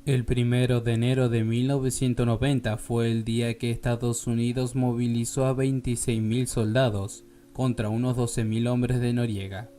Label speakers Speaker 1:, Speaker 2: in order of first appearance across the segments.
Speaker 1: El 1 de enero de 1990 fue el día que Estados Unidos movilizó a 26.000 soldados contra unos 12.000 hombres de Noriega.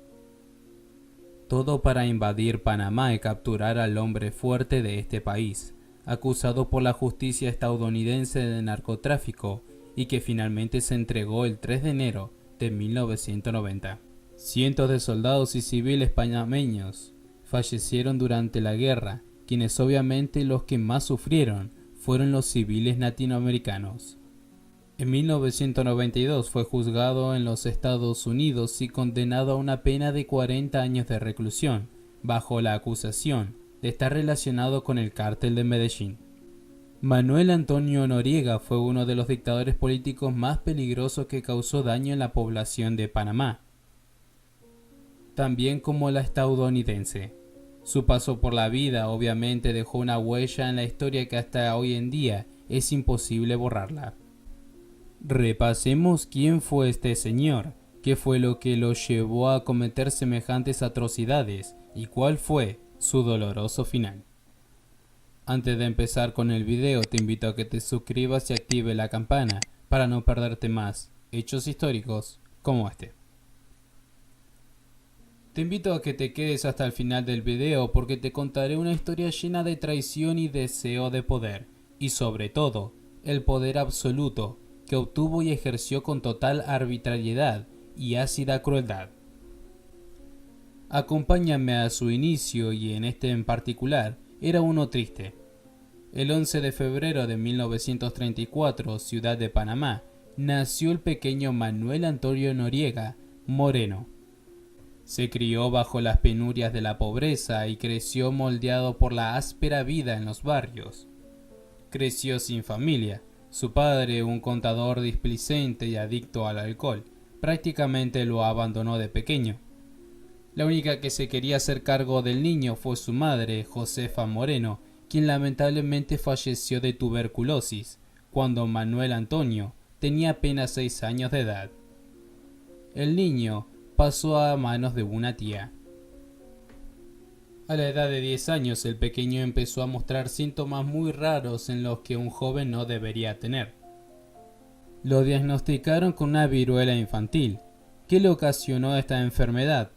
Speaker 1: Todo para invadir Panamá y capturar al hombre fuerte de este país, acusado por la justicia estadounidense de narcotráfico y que finalmente se entregó el 3 de enero de 1990. Cientos de soldados y civiles panameños fallecieron durante la guerra, quienes obviamente los que más sufrieron fueron los civiles latinoamericanos. En 1992 fue juzgado en los Estados Unidos y condenado a una pena de 40 años de reclusión, bajo la acusación de estar relacionado con el cártel de Medellín. Manuel Antonio Noriega fue uno de los dictadores políticos más peligrosos que causó daño en la población de Panamá, también como la estadounidense. Su paso por la vida obviamente dejó una huella en la historia que hasta hoy en día es imposible borrarla. Repasemos quién fue este señor, qué fue lo que lo llevó a cometer semejantes atrocidades y cuál fue su doloroso final. Antes de empezar con el video, te invito a que te suscribas y active la campana para no perderte más hechos históricos como este. Te invito a que te quedes hasta el final del video porque te contaré una historia llena de traición y deseo de poder, y sobre todo, el poder absoluto que obtuvo y ejerció con total arbitrariedad y ácida crueldad. Acompáñame a su inicio y en este en particular era uno triste. El 11 de febrero de 1934, ciudad de Panamá, nació el pequeño Manuel Antonio Noriega Moreno. Se crió bajo las penurias de la pobreza y creció moldeado por la áspera vida en los barrios. Creció sin familia. Su padre, un contador displicente y adicto al alcohol, prácticamente lo abandonó de pequeño. La única que se quería hacer cargo del niño fue su madre, Josefa Moreno, quien lamentablemente falleció de tuberculosis cuando Manuel Antonio tenía apenas 6 años de edad. El niño pasó a manos de una tía. A la edad de 10 años, el pequeño empezó a mostrar síntomas muy raros en los que un joven no debería tener. Lo diagnosticaron con una viruela infantil. ¿Qué le ocasionó esta enfermedad?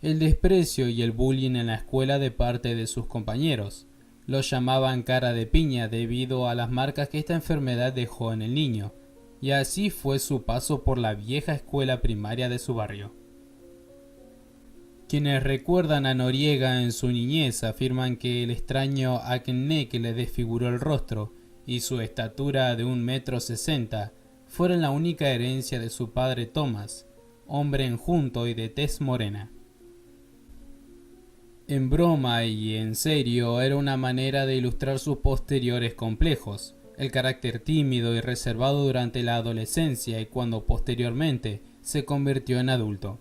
Speaker 1: El desprecio y el bullying en la escuela de parte de sus compañeros. Lo llamaban cara de piña debido a las marcas que esta enfermedad dejó en el niño, y así fue su paso por la vieja escuela primaria de su barrio. Quienes recuerdan a Noriega en su niñez afirman que el extraño acné que le desfiguró el rostro y su estatura de 1,60 m fueron la única herencia de su padre Tomás, hombre enjunto y de tez morena. En broma y en serio era una manera de ilustrar sus posteriores complejos, el carácter tímido y reservado durante la adolescencia y cuando posteriormente se convirtió en adulto.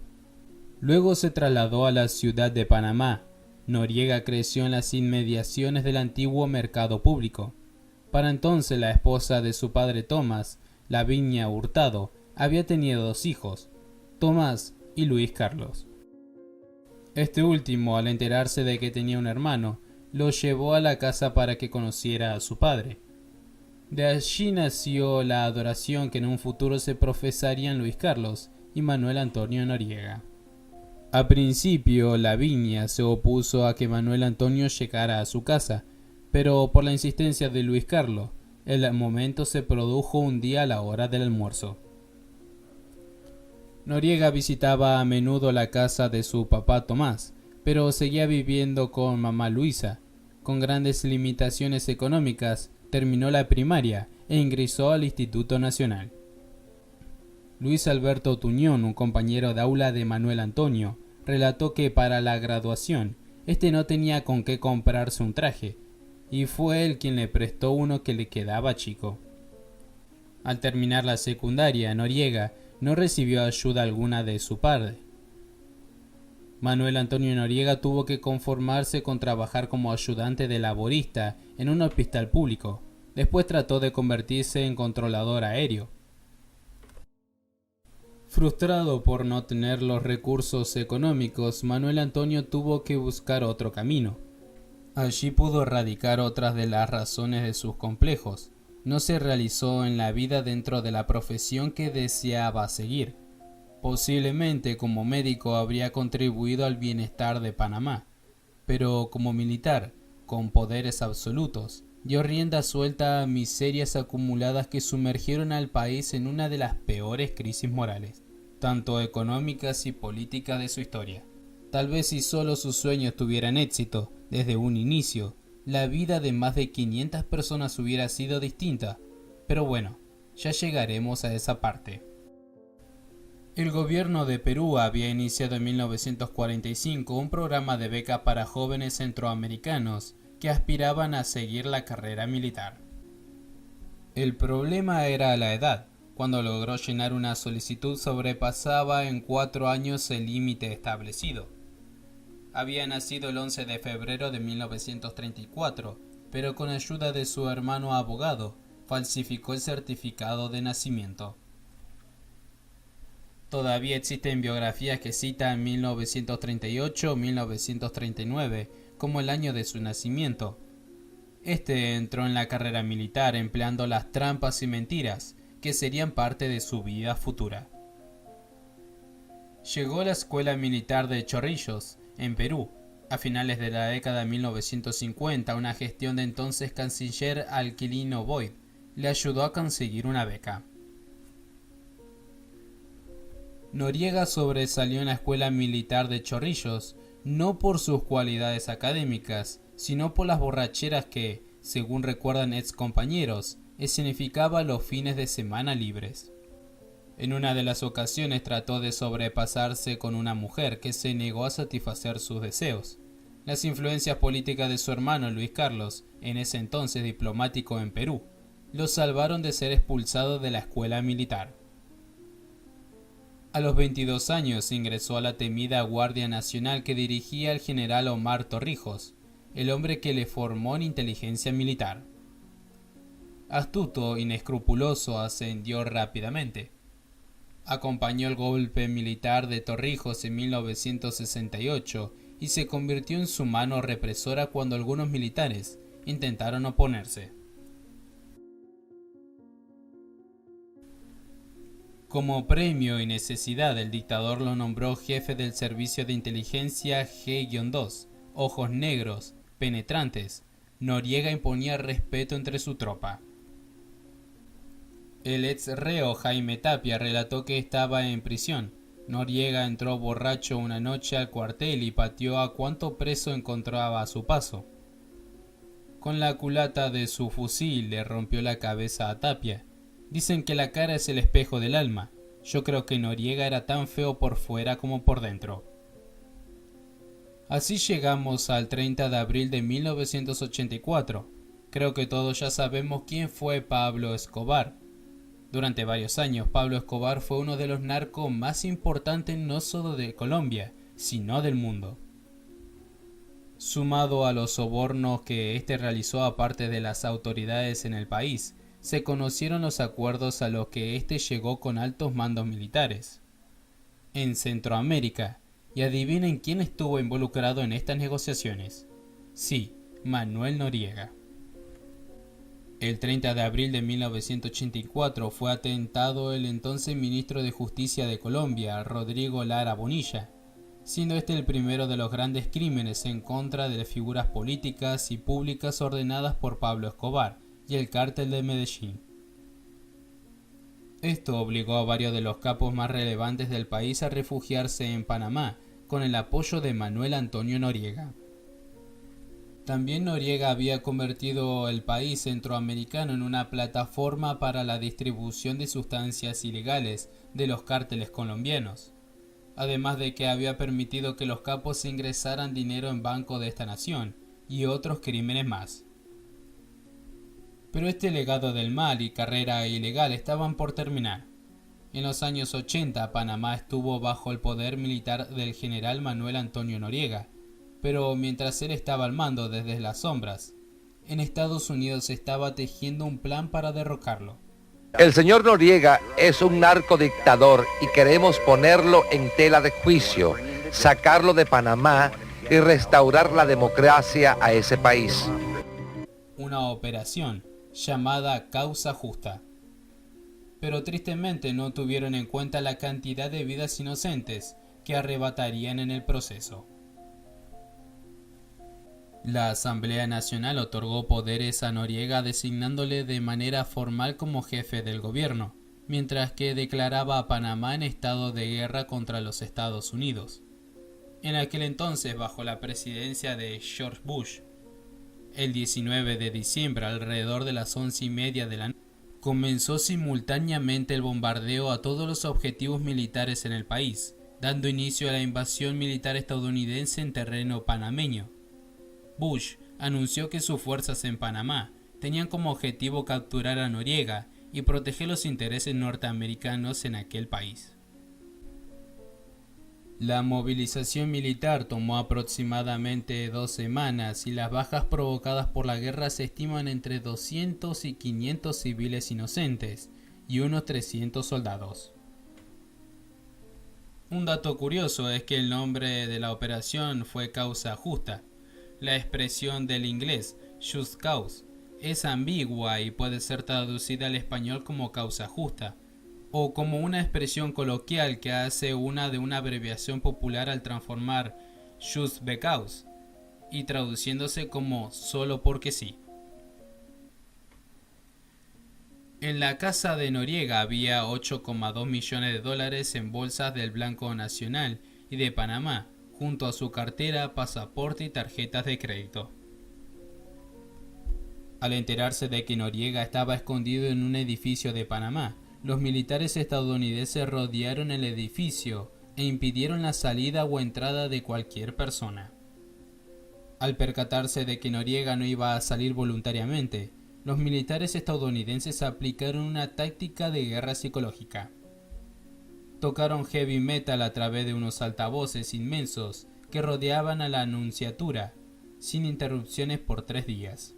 Speaker 1: Luego se trasladó a la ciudad de Panamá. Noriega creció en las inmediaciones del antiguo mercado público. Para entonces la esposa de su padre Tomás, Lavinia Hurtado, había tenido 2 hijos, Tomás y Luis Carlos. Este último, al enterarse de que tenía un hermano, lo llevó a la casa para que conociera a su padre. De allí nació la adoración que en un futuro se profesarían Luis Carlos y Manuel Antonio Noriega. A principio, Lavinia se opuso a que Manuel Antonio llegara a su casa, pero por la insistencia de Luis Carlos, el momento se produjo un día a la hora del almuerzo. Noriega visitaba a menudo la casa de su papá Tomás, pero seguía viviendo con mamá Luisa. Con grandes limitaciones económicas, terminó la primaria e ingresó al Instituto Nacional. Luis Alberto Tuñón, un compañero de aula de Manuel Antonio, relató que para la graduación, este no tenía con qué comprarse un traje, y fue él quien le prestó uno que le quedaba chico. Al terminar la secundaria, Noriega no recibió ayuda alguna de su padre. Manuel Antonio Noriega tuvo que conformarse con trabajar como ayudante de laborista en un hospital público. Después trató de convertirse en controlador aéreo. Frustrado por no tener los recursos económicos, Manuel Antonio tuvo que buscar otro camino. Allí pudo erradicar otras de las razones de sus complejos. No se realizó en la vida dentro de la profesión que deseaba seguir. Posiblemente como médico habría contribuido al bienestar de Panamá, pero como militar, con poderes absolutos, dio rienda suelta a miserias acumuladas que sumergieron al país en una de las peores crisis morales, tanto económicas y políticas de su historia. Tal vez si solo sus sueños tuvieran éxito desde un inicio, la vida de más de 500 personas hubiera sido distinta, pero bueno, ya llegaremos a esa parte. El gobierno de Perú había iniciado en 1945 un programa de beca para jóvenes centroamericanos que aspiraban a seguir la carrera militar. El problema era la edad. Cuando logró llenar una solicitud sobrepasaba en 4 años el límite establecido. Había nacido el 11 de febrero de 1934, pero con ayuda de su hermano abogado, falsificó el certificado de nacimiento. Todavía existen biografías que citan 1938 o 1939 como el año de su nacimiento. Este entró en la carrera militar empleando las trampas y mentiras que serían parte de su vida futura. Llegó a la Escuela Militar de Chorrillos, en Perú. A finales de la década de 1950, una gestión de entonces canciller Aquilino Boyd le ayudó a conseguir una beca. Noriega sobresalió en la Escuela Militar de Chorrillos, no por sus cualidades académicas, sino por las borracheras que, según recuerdan excompañeros, escenificaba los fines de semana libres. En una de las ocasiones trató de sobrepasarse con una mujer que se negó a satisfacer sus deseos. Las influencias políticas de su hermano Luis Carlos, en ese entonces diplomático en Perú, lo salvaron de ser expulsado de la escuela militar. A los 22 años ingresó a la temida Guardia Nacional que dirigía el general Omar Torrijos, el hombre que le formó en inteligencia militar. Astuto, inescrupuloso, ascendió rápidamente. Acompañó el golpe militar de Torrijos en 1968 y se convirtió en su mano represora cuando algunos militares intentaron oponerse. Como premio y necesidad, el dictador lo nombró jefe del servicio de inteligencia G-2, ojos negros, penetrantes. Noriega imponía respeto entre su tropa. El ex reo Jaime Tapia relató que estaba en prisión. Noriega entró borracho una noche al cuartel y pateó a cuanto preso encontraba a su paso. Con la culata de su fusil le rompió la cabeza a Tapia. Dicen que la cara es el espejo del alma. Yo creo que Noriega era tan feo por fuera como por dentro. Así llegamos al 30 de abril de 1984. Creo que todos ya sabemos quién fue Pablo Escobar. Durante varios años, Pablo Escobar fue uno de los narcos más importantes no solo de Colombia, sino del mundo. Sumado a los sobornos que éste realizó a parte de las autoridades en el país, se conocieron los acuerdos a los que éste llegó con altos mandos militares en Centroamérica. Y adivinen quién estuvo involucrado en estas negociaciones. Sí, Manuel Noriega. El 30 de abril de 1984 fue atentado el entonces ministro de Justicia de Colombia, Rodrigo Lara Bonilla, siendo este el primero de los grandes crímenes en contra de las figuras políticas y públicas ordenadas por Pablo Escobar y el cártel de Medellín. Esto obligó a varios de los capos más relevantes del país a refugiarse en Panamá, con el apoyo de Manuel Antonio Noriega. También Noriega había convertido el país centroamericano en una plataforma para la distribución de sustancias ilegales de los cárteles colombianos, además de que había permitido que los capos ingresaran dinero en banco de esta nación y otros crímenes más. Pero este legado del mal y carrera ilegal estaban por terminar. En los años 80, Panamá estuvo bajo el poder militar del general Manuel Antonio Noriega, pero mientras él estaba al mando desde las sombras, en Estados Unidos se estaba tejiendo un plan para derrocarlo.
Speaker 2: El señor Noriega es un narcodictador y queremos ponerlo en tela de juicio, sacarlo de Panamá y restaurar la democracia a ese país.
Speaker 1: Una operación llamada Causa Justa. Pero tristemente no tuvieron en cuenta la cantidad de vidas inocentes que arrebatarían en el proceso. La Asamblea Nacional otorgó poderes a Noriega designándole de manera formal como jefe del gobierno, mientras que declaraba a Panamá en estado de guerra contra los Estados Unidos. En aquel entonces, bajo la presidencia de George Bush, el 19 de diciembre, alrededor de las 11:30 de la noche, comenzó simultáneamente el bombardeo a todos los objetivos militares en el país, dando inicio a la invasión militar estadounidense en terreno panameño. Bush anunció que sus fuerzas en Panamá tenían como objetivo capturar a Noriega y proteger los intereses norteamericanos en aquel país. La movilización militar tomó aproximadamente 2 semanas y las bajas provocadas por la guerra se estiman entre 200 y 500 civiles inocentes y unos 300 soldados. Un dato curioso es que el nombre de la operación fue Causa Justa. La expresión del inglés just cause es ambigua y puede ser traducida al español como causa justa, o como una expresión coloquial que hace una abreviación popular al transformar just because y traduciéndose como solo porque sí. En la casa de Noriega había $8,2 millones en bolsas del Banco Nacional y de Panamá, junto a su cartera, pasaporte y tarjetas de crédito. Al enterarse de que Noriega estaba escondido en un edificio de Panamá, los militares estadounidenses rodearon el edificio e impidieron la salida o entrada de cualquier persona. Al percatarse de que Noriega no iba a salir voluntariamente, los militares estadounidenses aplicaron una táctica de guerra psicológica. Tocaron heavy metal a través de unos altavoces inmensos que rodeaban a la Nunciatura, sin interrupciones por 3 días.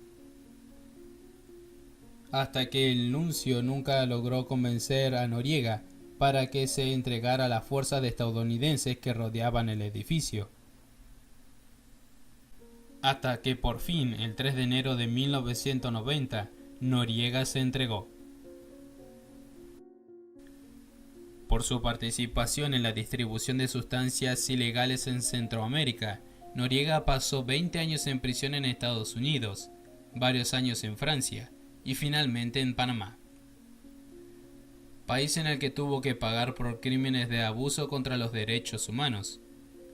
Speaker 1: Hasta que el nuncio nunca logró convencer a Noriega para que se entregara a las fuerzas estadounidenses que rodeaban el edificio. Hasta que por fin, el 3 de enero de 1990, Noriega se entregó. Por su participación en la distribución de sustancias ilegales en Centroamérica, Noriega pasó 20 años en prisión en Estados Unidos, varios años en Francia y finalmente en Panamá, país en el que tuvo que pagar por crímenes de abuso contra los derechos humanos.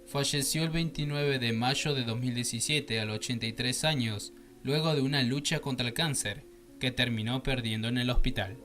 Speaker 1: Falleció el 29 de mayo de 2017 a los 83 años, luego de una lucha contra el cáncer, que terminó perdiendo en el hospital.